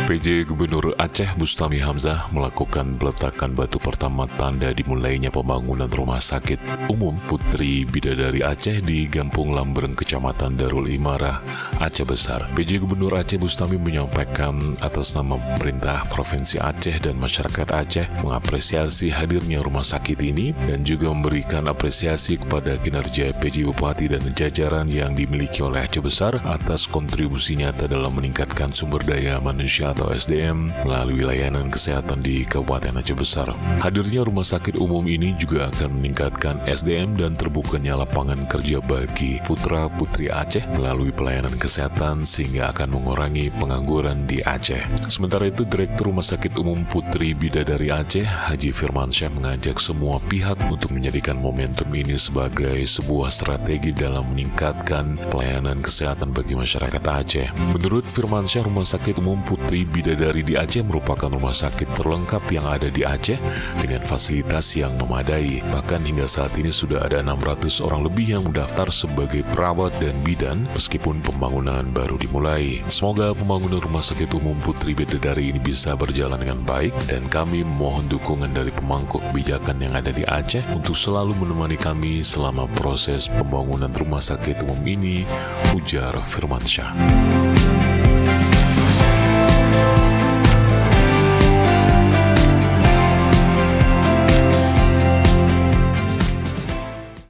PJ Gubernur Aceh Bustami Hamzah melakukan peletakan batu pertama tanda dimulainya pembangunan Rumah Sakit Umum Putri Bidadari Aceh di Gampung Lambereng, Kecamatan Darul Imarah, Aceh Besar. PJ Gubernur Aceh Bustami menyampaikan atas nama pemerintah Provinsi Aceh dan masyarakat Aceh mengapresiasi hadirnya rumah sakit ini dan juga memberikan apresiasi kepada kinerja PJ Bupati dan jajaran yang dimiliki oleh Aceh Besar atas kontribusi nyata dalam meningkatkan sumber daya manusia atau SDM melalui layanan kesehatan di Kabupaten Aceh Besar. Hadirnya rumah sakit umum ini juga akan meningkatkan SDM dan terbukanya lapangan kerja bagi putra-putri Aceh melalui pelayanan kesehatan sehingga akan mengurangi pengangguran di Aceh. Sementara itu, Direktur Rumah Sakit Umum Putri Bidadari Aceh, Haji Firmansyah, mengajak semua pihak untuk menjadikan momentum ini sebagai sebuah strategi dalam meningkatkan pelayanan kesehatan bagi masyarakat Aceh. Menurut Firmansyah, Rumah Sakit Umum Putri Bidadari di Aceh merupakan rumah sakit terlengkap yang ada di Aceh dengan fasilitas yang memadai. Bahkan hingga saat ini sudah ada 600 orang lebih yang mendaftar sebagai perawat dan bidan meskipun pembangunan baru dimulai. Semoga pembangunan Rumah Sakit Umum Putri Bidadari ini bisa berjalan dengan baik dan kami mohon dukungan dari pemangku kebijakan yang ada di Aceh untuk selalu menemani kami selama proses pembangunan rumah sakit umum ini, ujar Firmansyah.